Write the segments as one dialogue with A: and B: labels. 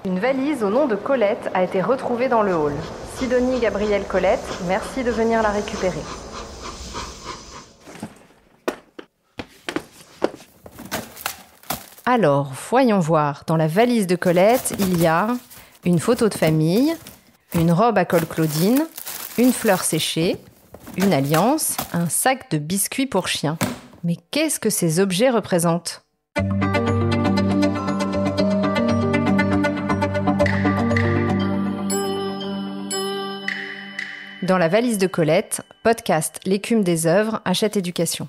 A: Une valise au nom de Colette a été retrouvée dans le hall. Sidonie Gabrielle Colette, merci de venir la récupérer. Alors, voyons voir. Dans la valise de Colette, il y a une photo de famille, une robe à col Claudine, une fleur séchée, une alliance, un sac de biscuits pour chien. Mais qu'est-ce que ces objets représentent ? Dans la valise de Colette, podcast L'écume des œuvres, Hachette Éducation.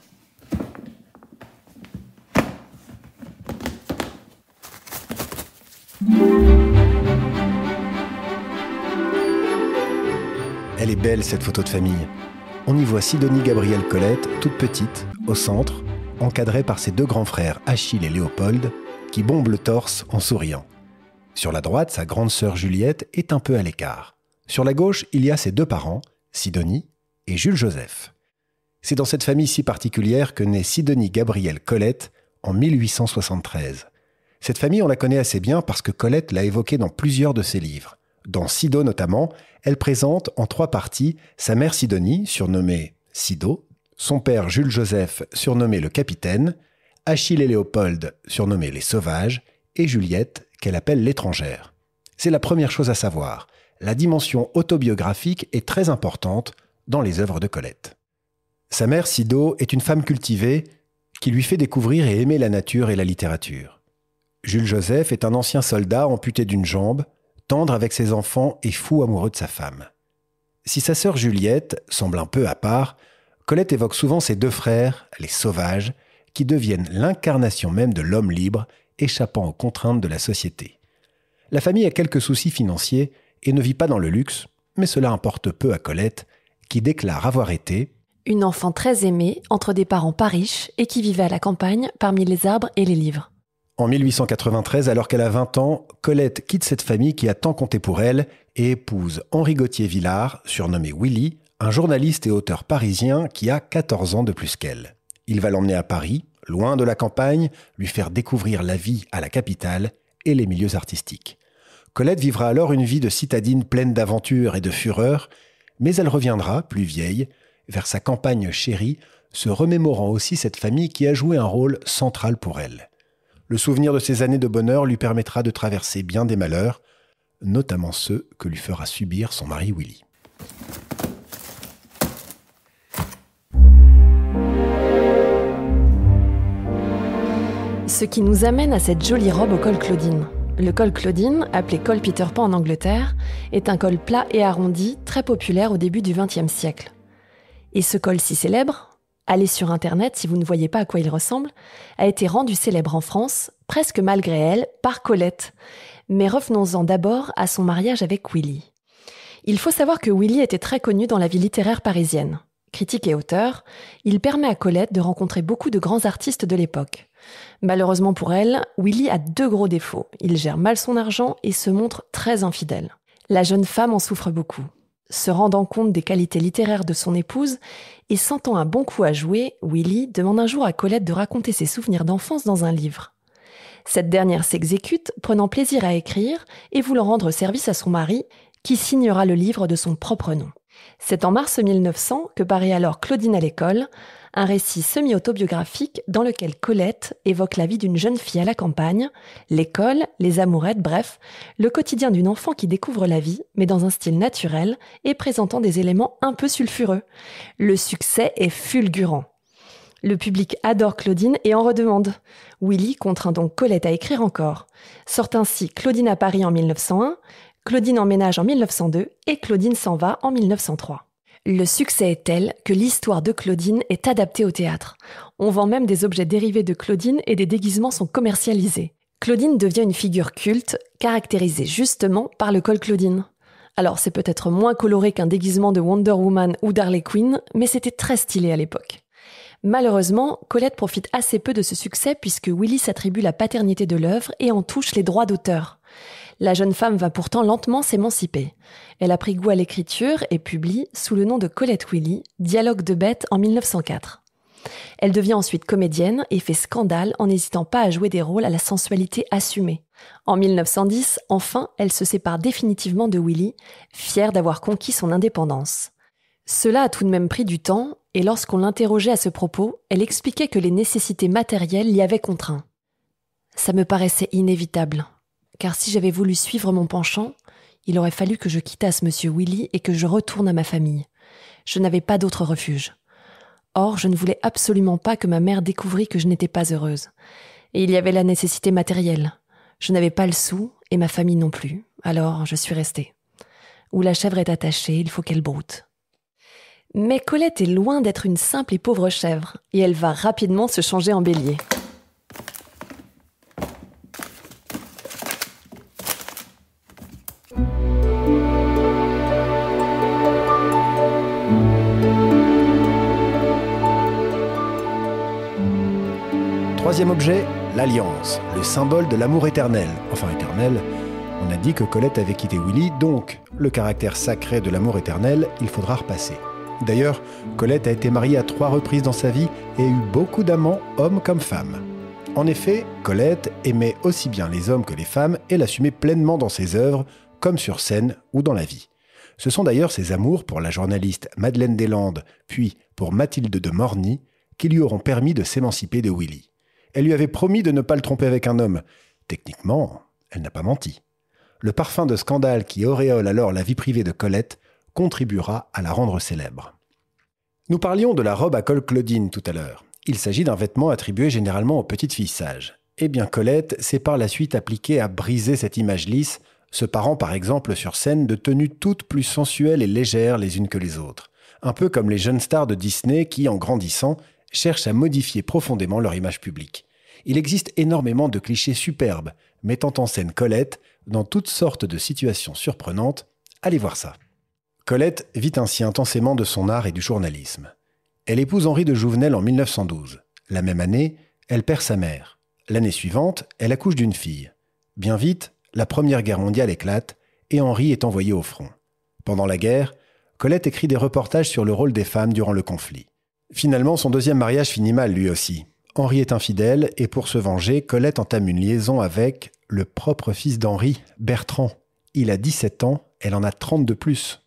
B: Elle est belle, cette photo de famille. On y voit Sidonie Gabrielle Colette, toute petite, au centre, encadrée par ses deux grands frères Achille et Léopold, qui bombent le torse en souriant. Sur la droite, sa grande sœur Juliette est un peu à l'écart. Sur la gauche, il y a ses deux parents, Sidonie et Jules-Joseph. C'est dans cette famille si particulière que naît Sidonie Gabrielle Colette en 1873. Cette famille, on la connaît assez bien parce que Colette l'a évoquée dans plusieurs de ses livres. Dans Sido notamment, elle présente en 3 parties sa mère Sidonie, surnommée Sido, son père Jules-Joseph, surnommé le Capitaine, Achille et Léopold, surnommés les Sauvages, et Juliette, qu'elle appelle l'étrangère. C'est la première chose à savoir. La dimension autobiographique est très importante dans les œuvres de Colette. Sa mère, Sido, est une femme cultivée qui lui fait découvrir et aimer la nature et la littérature. Jules-Joseph est un ancien soldat amputé d'une jambe, tendre avec ses enfants et fou amoureux de sa femme. Si sa sœur Juliette semble un peu à part, Colette évoque souvent ses 2 frères, les Sauvages, qui deviennent l'incarnation même de l'homme libre, échappant aux contraintes de la société. La famille a quelques soucis financiers et ne vit pas dans le luxe, mais cela importe peu à Colette, qui déclare avoir été
C: une enfant très aimée, entre des parents pas riches et qui vivait à la campagne parmi les arbres et les livres.
B: En 1893, alors qu'elle a 20 ans, Colette quitte cette famille qui a tant compté pour elle et épouse Henri Gauthier-Villard, surnommé Willy, un journaliste et auteur parisien qui a 14 ans de plus qu'elle. Il va l'emmener à Paris, loin de la campagne, lui faire découvrir la vie à la capitale et les milieux artistiques. Colette vivra alors une vie de citadine pleine d'aventures et de fureur, mais elle reviendra, plus vieille, vers sa campagne chérie, se remémorant aussi cette famille qui a joué un rôle central pour elle. Le souvenir de ces années de bonheur lui permettra de traverser bien des malheurs, notamment ceux que lui fera subir son mari Willy.
C: Ce qui nous amène à cette jolie robe au col Claudine. Le col Claudine, appelé col Peter Pan en Angleterre, est un col plat et arrondi, très populaire au début du XXe siècle. Et ce col si célèbre, allez sur Internet si vous ne voyez pas à quoi il ressemble, a été rendu célèbre en France, presque malgré elle, par Colette. Mais revenons-en d'abord à son mariage avec Willy. Il faut savoir que Willy était très connu dans la vie littéraire parisienne. Critique et auteur, il permet à Colette de rencontrer beaucoup de grands artistes de l'époque. Malheureusement pour elle, Willy a 2 gros défauts. Il gère mal son argent et se montre très infidèle. La jeune femme en souffre beaucoup. Se rendant compte des qualités littéraires de son épouse et sentant un bon coup à jouer, Willy demande un jour à Colette de raconter ses souvenirs d'enfance dans un livre. Cette dernière s'exécute, prenant plaisir à écrire et voulant rendre service à son mari, qui signera le livre de son propre nom. C'est en mars 1900 que paraît alors Claudine à l'école, un récit semi-autobiographique dans lequel Colette évoque la vie d'une jeune fille à la campagne, l'école, les amourettes, bref, le quotidien d'une enfant qui découvre la vie, mais dans un style naturel et présentant des éléments un peu sulfureux. Le succès est fulgurant. Le public adore Claudine et en redemande. Willy contraint donc Colette à écrire encore. Sort ainsi Claudine à Paris en 1901, Claudine emménage en 1902 et Claudine s'en va en 1903. Le succès est tel que l'histoire de Claudine est adaptée au théâtre. On vend même des objets dérivés de Claudine et des déguisements sont commercialisés. Claudine devient une figure culte, caractérisée justement par le col Claudine. Alors c'est peut-être moins coloré qu'un déguisement de Wonder Woman ou d'Harley Quinn, mais c'était très stylé à l'époque. Malheureusement, Colette profite assez peu de ce succès puisque Willy s'attribue la paternité de l'œuvre et en touche les droits d'auteur. La jeune femme va pourtant lentement s'émanciper. Elle a pris goût à l'écriture et publie, sous le nom de Colette Willy, Dialogue de bêtes en 1904. Elle devient ensuite comédienne et fait scandale en n'hésitant pas à jouer des rôles à la sensualité assumée. En 1910, enfin, elle se sépare définitivement de Willy, fière d'avoir conquis son indépendance. Cela a tout de même pris du temps, et lorsqu'on l'interrogeait à ce propos, elle expliquait que les nécessités matérielles l'y avaient contraint. Ça me paraissait inévitable, car si j'avais voulu suivre mon penchant, il aurait fallu que je quittasse Monsieur Willy et que je retourne à ma famille. Je n'avais pas d'autre refuge. Or, je ne voulais absolument pas que ma mère découvrît que je n'étais pas heureuse. Et il y avait la nécessité matérielle. Je n'avais pas le sou, et ma famille non plus, alors je suis restée. Où la chèvre est attachée, il faut qu'elle broute. Mais Colette est loin d'être une simple et pauvre chèvre, et elle va rapidement se changer en bélier.
B: Troisième objet, l'alliance, le symbole de l'amour éternel. Enfin éternel, on a dit que Colette avait quitté Willy, donc le caractère sacré de l'amour éternel, il faudra repasser. D'ailleurs, Colette a été mariée à 3 reprises dans sa vie et a eu beaucoup d'amants, hommes comme femmes. En effet, Colette aimait aussi bien les hommes que les femmes et l'assumait pleinement dans ses œuvres, comme sur scène ou dans la vie. Ce sont d'ailleurs ses amours pour la journaliste Madeleine Deslandes, puis pour Mathilde de Morny, qui lui auront permis de s'émanciper de Willy. Elle lui avait promis de ne pas le tromper avec un homme. Techniquement, elle n'a pas menti. Le parfum de scandale qui auréole alors la vie privée de Colette contribuera à la rendre célèbre. Nous parlions de la robe à col Claudine tout à l'heure. Il s'agit d'un vêtement attribué généralement aux petites filles sages. Eh bien, Colette s'est par la suite appliquée à briser cette image lisse, se parant par exemple sur scène de tenues toutes plus sensuelles et légères les unes que les autres. Un peu comme les jeunes stars de Disney qui, en grandissant, cherchent à modifier profondément leur image publique. Il existe énormément de clichés superbes, mettant en scène Colette dans toutes sortes de situations surprenantes. Allez voir ça. Colette vit ainsi intensément de son art et du journalisme. Elle épouse Henri de Jouvenel en 1912. La même année, elle perd sa mère. L'année suivante, elle accouche d'une fille. Bien vite, la Première Guerre mondiale éclate et Henri est envoyé au front. Pendant la guerre, Colette écrit des reportages sur le rôle des femmes durant le conflit. Finalement, son deuxième mariage finit mal lui aussi. Henri est infidèle et pour se venger, Colette entame une liaison avec le propre fils d'Henri, Bertrand. Il a 17 ans, elle en a 30 de plus.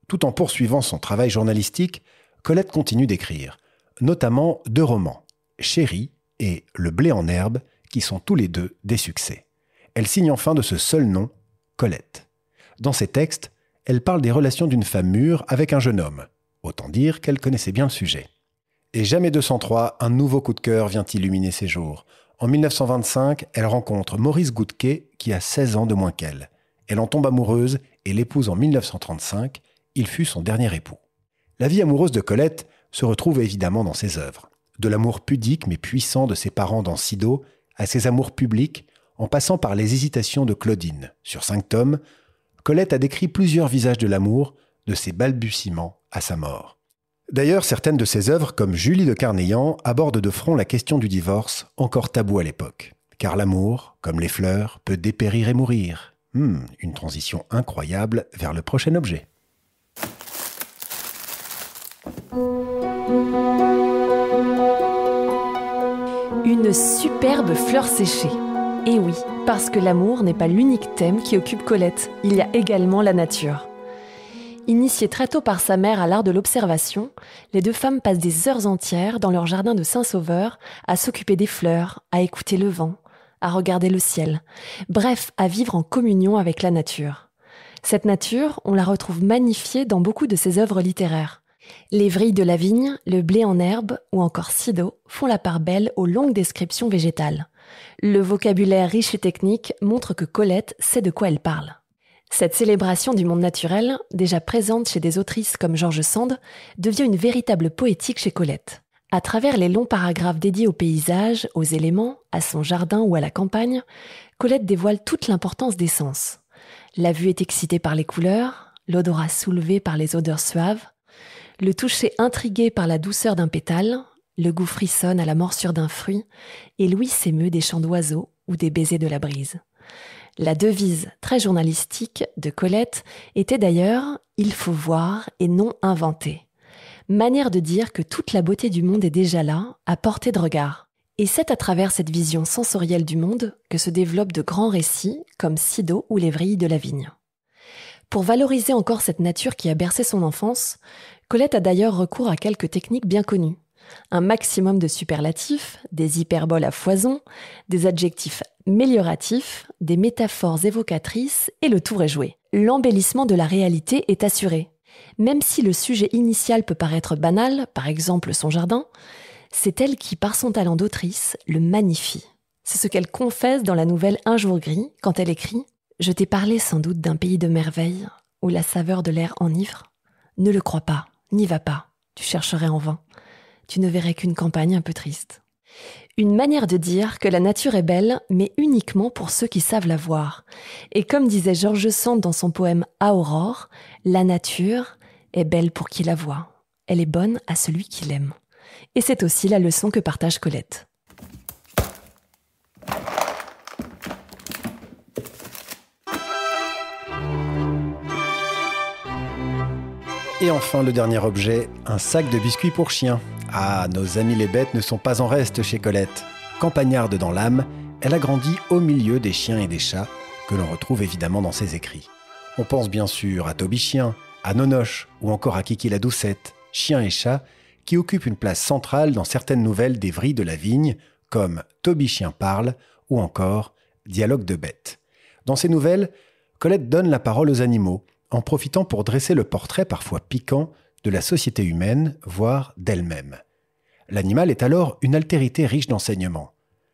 B: Tout en poursuivant son travail journalistique, Colette continue d'écrire, notamment 2 romans, Chérie et Le blé en herbe, qui sont tous les 2 des succès. Elle signe enfin de ce seul nom, Colette. Dans ses textes, elle parle des relations d'une femme mûre avec un jeune homme. Autant dire qu'elle connaissait bien le sujet. Et jamais 203, un nouveau coup de cœur vient illuminer ses jours. En 1925, elle rencontre Maurice Goudquet, qui a 16 ans de moins qu'elle. Elle en tombe amoureuse et l'épouse en 1935. Il fut son dernier époux. La vie amoureuse de Colette se retrouve évidemment dans ses œuvres. De l'amour pudique mais puissant de ses parents dans Sido, à ses amours publics, en passant par les hésitations de Claudine. Sur 5 tomes, Colette a décrit plusieurs visages de l'amour, de ses balbutiements à sa mort. D'ailleurs, certaines de ses œuvres, comme Julie de Carneillan, abordent de front la question du divorce, encore tabou à l'époque. Car l'amour, comme les fleurs, peut dépérir et mourir. Une transition incroyable vers le prochain objet.
C: Une superbe fleur séchée. Et oui, parce que l'amour n'est pas l'unique thème qui occupe Colette, il y a également la nature. Initiées très tôt par sa mère à l'art de l'observation, les 2 femmes passent des heures entières dans leur jardin de Saint-Sauveur à s'occuper des fleurs, à écouter le vent, à regarder le ciel, bref, à vivre en communion avec la nature. Cette nature, on la retrouve magnifiée dans beaucoup de ses œuvres littéraires. Les vrilles de la vigne, le blé en herbe ou encore Sido font la part belle aux longues descriptions végétales. Le vocabulaire riche et technique montre que Colette sait de quoi elle parle. Cette célébration du monde naturel, déjà présente chez des autrices comme George Sand, devient une véritable poétique chez Colette. À travers les longs paragraphes dédiés au paysage, aux éléments, à son jardin ou à la campagne, Colette dévoile toute l'importance des sens. La vue est excitée par les couleurs, l'odorat soulevé par les odeurs suaves, le toucher intrigué par la douceur d'un pétale, le goût frissonne à la morsure d'un fruit, et l'ouïe s'émeut des chants d'oiseaux ou des baisers de la brise. La devise très journalistique de Colette était d'ailleurs « Il faut voir et non inventer ». Manière de dire que toute la beauté du monde est déjà là, à portée de regard. Et c'est à travers cette vision sensorielle du monde que se développent de grands récits comme Sido ou Les Vrilles de la Vigne. Pour valoriser encore cette nature qui a bercé son enfance, Colette a d'ailleurs recours à quelques techniques bien connues. Un maximum de superlatifs, des hyperboles à foison, des adjectifs mélioratifs, des métaphores évocatrices et le tour est joué. L'embellissement de la réalité est assuré. Même si le sujet initial peut paraître banal, par exemple son jardin, c'est elle qui, par son talent d'autrice, le magnifie. C'est ce qu'elle confesse dans la nouvelle Un jour gris, quand elle écrit « Je t'ai parlé sans doute d'un pays de merveilles, où la saveur de l'air enivre. Ne le crois pas, n'y va pas, tu chercherais en vain. Tu ne verrais qu'une campagne un peu triste. » Une manière de dire que la nature est belle, mais uniquement pour ceux qui savent la voir. Et comme disait George Sand dans son poème « À Aurore », la nature est belle pour qui la voit. Elle est bonne à celui qui l'aime. Et c'est aussi la leçon que partage Colette.
B: Et enfin, le dernier objet, un sac de biscuits pour chiens. Ah, nos amis les bêtes ne sont pas en reste chez Colette. Campagnarde dans l'âme, elle a grandi au milieu des chiens et des chats, que l'on retrouve évidemment dans ses écrits. On pense bien sûr à Toby Chien, à Nonoche ou encore à Kiki la Doucette, chiens et chats, qui occupent une place centrale dans certaines nouvelles des Vrilles de la Vigne, comme Toby Chien parle ou encore Dialogue de bêtes. Dans ces nouvelles, Colette donne la parole aux animaux, en profitant pour dresser le portrait parfois piquant de la société humaine, voire d'elle-même. L'animal est alors une altérité riche d'enseignements.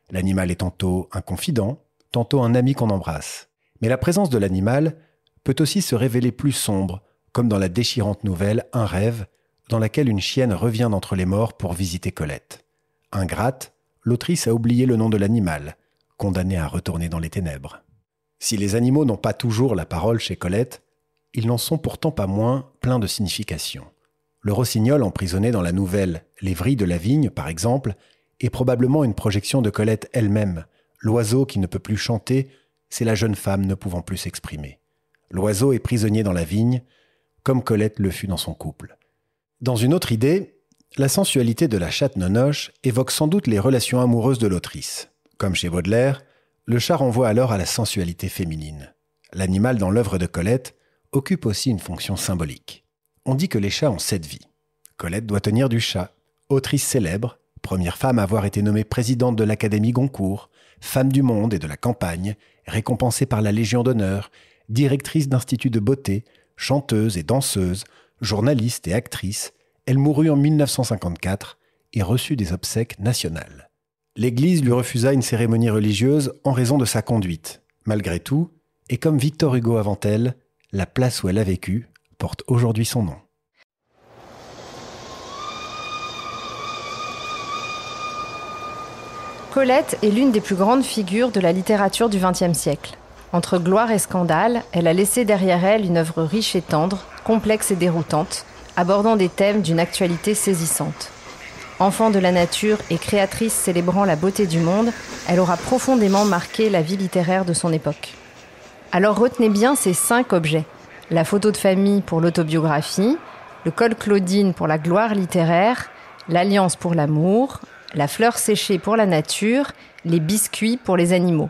B: L'animal est tantôt un confident, tantôt un ami qu'on embrasse. Mais la présence de l'animal peut aussi se révéler plus sombre, comme dans la déchirante nouvelle Un rêve, dans laquelle une chienne revient d'entre les morts pour visiter Colette. Ingrate, l'autrice a oublié le nom de l'animal, condamné à retourner dans les ténèbres. Si les animaux n'ont pas toujours la parole chez Colette, ils n'en sont pourtant pas moins pleins de signification. Le rossignol emprisonné dans la nouvelle Les Vrilles de la Vigne, par exemple, est probablement une projection de Colette elle-même. L'oiseau qui ne peut plus chanter, c'est la jeune femme ne pouvant plus s'exprimer. L'oiseau est prisonnier dans la vigne, comme Colette le fut dans son couple. Dans une autre idée, la sensualité de la chatte Nonoche évoque sans doute les relations amoureuses de l'autrice. Comme chez Baudelaire, le chat renvoie alors à la sensualité féminine. L'animal dans l'œuvre de Colette occupe aussi une fonction symbolique. On dit que les chats ont 7 vies. Colette doit tenir du chat, autrice célèbre, première femme à avoir été nommée présidente de l'Académie Goncourt, femme du monde et de la campagne, récompensée par la Légion d'honneur, directrice d'institut de beauté, chanteuse et danseuse, journaliste et actrice, elle mourut en 1954 et reçut des obsèques nationales. L'Église lui refusa une cérémonie religieuse en raison de sa conduite. Malgré tout, et comme Victor Hugo avant elle, la place où elle a vécu porte aujourd'hui son nom.
A: Colette est l'une des plus grandes figures de la littérature du XXe siècle. Entre gloire et scandale, elle a laissé derrière elle une œuvre riche et tendre, complexe et déroutante, abordant des thèmes d'une actualité saisissante. Enfant de la nature et créatrice célébrant la beauté du monde, elle aura profondément marqué la vie littéraire de son époque. Alors retenez bien ces 5 objets. La photo de famille pour l'autobiographie, le col Claudine pour la gloire littéraire, l'alliance pour l'amour, la fleur séchée pour la nature, les biscuits pour les animaux.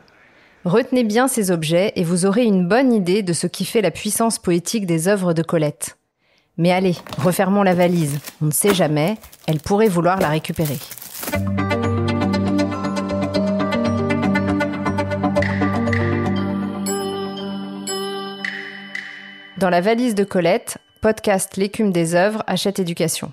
A: Retenez bien ces objets et vous aurez une bonne idée de ce qui fait la puissance poétique des œuvres de Colette. Mais allez, refermons la valise. On ne sait jamais, elle pourrait vouloir la récupérer. Dans la valise de Colette, podcast L'écume des œuvres, Hachette Éducation.